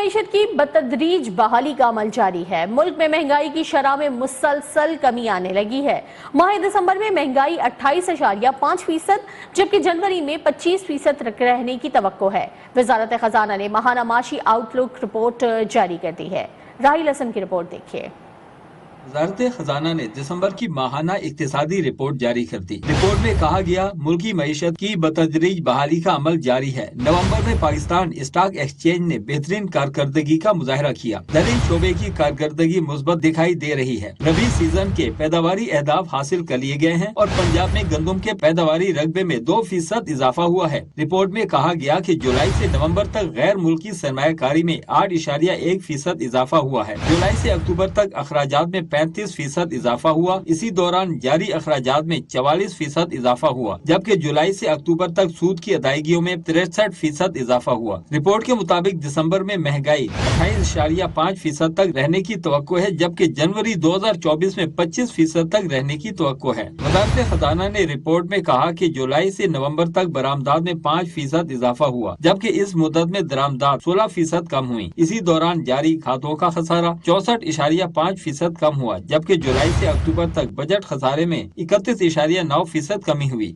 معیشت کی بتدریج بحالی کا عمل جاری ہے۔ ملک میں مہنگائی کی شرح میں مسلسل کمی آنے لگی ہے۔ ماہ دسمبر میں مہنگائی 28.5%، جبکہ جنوری میں 25% رہنے کی توقع ہے۔ وزارت خزانہ نے ماہانہ معاشی آؤٹ لک رپورٹ جاری کر دی ہے۔ راحیل حسن کی رپورٹ دیکھیے۔ وزارت خزانہ نے دسمبر کی ماہانہ اقتصادی رپورٹ جاری کر دی۔ رپورٹ میں کہا گیا ملکی معیشت کی بتدریج بحالی کا عمل جاری ہے۔ نومبر میں پاکستان اسٹاک ایکسچینج نے بہترین کارکردگی کا مظاہرہ کیا۔ زرعی شعبے کی کارکردگی مثبت دکھائی دے رہی ہے۔ ربی سیزن کے پیداواری اہداف حاصل کر لیے گئے ہیں اور پنجاب میں گندم کے پیداواری رقبے میں 2% اضافہ ہوا ہے۔ رپورٹ میں کہا گیا کہ جولائی سے نومبر تک غیر ملکی سرمایہ کاری میں 8.1% اضافہ ہوا ہے۔ جولائی سے اکتوبر تک اخراجات میں 35% اضافہ ہوا۔ اسی دوران جاری اخراجات میں 44% اضافہ ہوا، جبکہ جولائی سے اکتوبر تک سود کی ادائیگیوں میں 63% اضافہ ہوا۔ رپورٹ کے مطابق دسمبر میں مہنگائی 28.5% تک رہنے کی توقع ہے، جبکہ جنوری 2024 میں 25% تک رہنے کی توقع ہے۔ وزارت خزانہ نے رپورٹ میں کہا کہ جولائی سے نومبر تک برآمدات میں 5% اضافہ ہوا، جبکہ اس مدت میں درآمدات 16% کم ہوئی۔ اسی دوران جاری کھاتوں کا خسارہ 64.5% کم ہوا، جبکہ جولائی سے اکتوبر تک بجٹ خسارے میں 31.9% کمی ہوئی۔